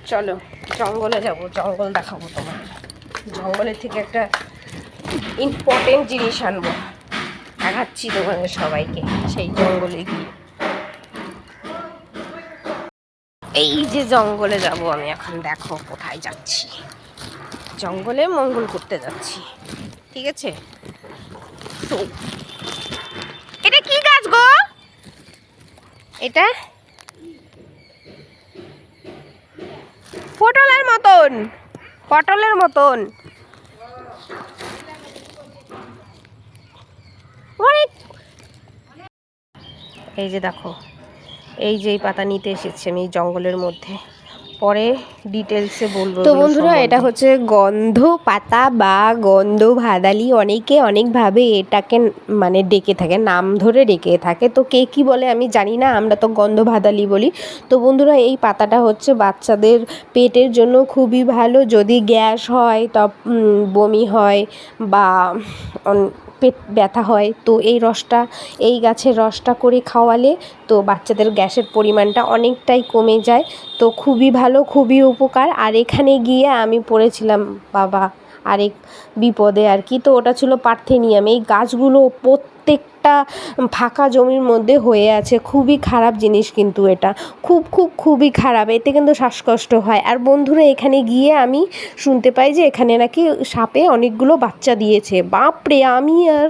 চলো জঙ্গলে যাব, জঙ্গল দেখাবো তোমার। জঙ্গলের থেকে একটা ইম্পর্টেন্ট জিনিস আনবো, দেখাচ্ছি তোমাদের সবাইকে সেই জঙ্গলে গিয়ে। এই যে জঙ্গলে যাব আমি এখন, দেখো কোথায় যাচ্ছি। জঙ্গলে মঙ্গল করতে যাচ্ছি, ঠিক আছে? তো এটা কি গাছ গো? এটা পটলের মতন, পটলের মতন। এই যে দেখো, এই যে পাতা নিতে এসেছি আমি জঙ্গলের মধ্যে, পরে ডিটেলসে বলবো। তো বন্ধুরা, এটা হচ্ছে গন্ধ পাতা বা গন্ধ ভাদালি, অনেকে অনেকভাবে এটাকে মানে ডেকে থাকে, নাম ধরে ডেকে থাকে। তো কে কী বলে আমি জানি না, আমরা তো গন্ধ ভাদালি বলি। তো বন্ধুরা, এই পাতাটা হচ্ছে বাচ্চাদের পেটের জন্য খুবই ভালো। যদি গ্যাস হয়, বমি হয় বা পেট ব্যথা হয়, তো এই রসটা, এই গাছের রসটা করে খাওয়ালে তো বাচ্চাদের গ্যাসের পরিমাণটা অনেকটাই কমে যায়। তো খুবই ভালো, খুবই উপকার। আর এখানে গিয়ে আমি পড়েছিলাম বাবা আরেক বিপদে আর কি। তো ওটা ছিল পার্থেনিয়াম। এই গাছগুলো প্রত্যেকটা ফাঁকা জমির মধ্যে হয়ে আছে। খুবই খারাপ জিনিস কিন্তু এটা, খুবই খারাপ। এতে কিন্তু শ্বাসকষ্ট হয়। আর বন্ধুরা, এখানে গিয়ে আমি শুনতে পাই যে এখানে নাকি সাপে অনেকগুলো বাচ্চা দিয়েছে। বাপরে, আমি আর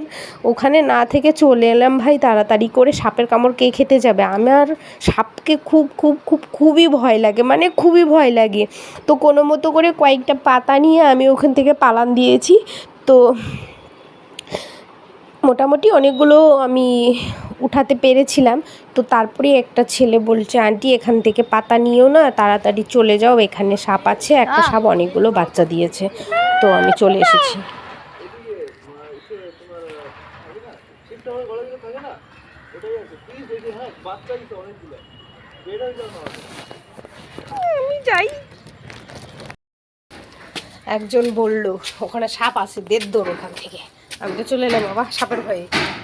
ওখানে না থেকে চলে এলাম ভাই তাড়াতাড়ি করে। সাপের কামড় কে খেতে যাবে? আমার সাপকে খুবই ভয় লাগে, মানে খুবই ভয় লাগে। তো কোনো মতো করে কয়েকটা পাতা নিয়ে আমি ওখান থেকে পালান দিয়েছি। তো মোটামুটি অনেকগুলো আমি উঠাতে পেরেছিলাম। তো তারপরে একটা ছেলে বলছে, আন্টি এখান থেকে পাতা নিও না, তাড়াতাড়ি চলে যাও, এখানে সাপ আছে। একটা সাপ অনেকগুলো বাচ্চা দিয়েছে। তো আমি চলে এসেছি। আমি যাই। একজন বলল ওখানে সাপ আছে, 1.5 দৌড় ওখান থেকে। আমি তো চলে এলাম বাবা সাপের ভয়ে।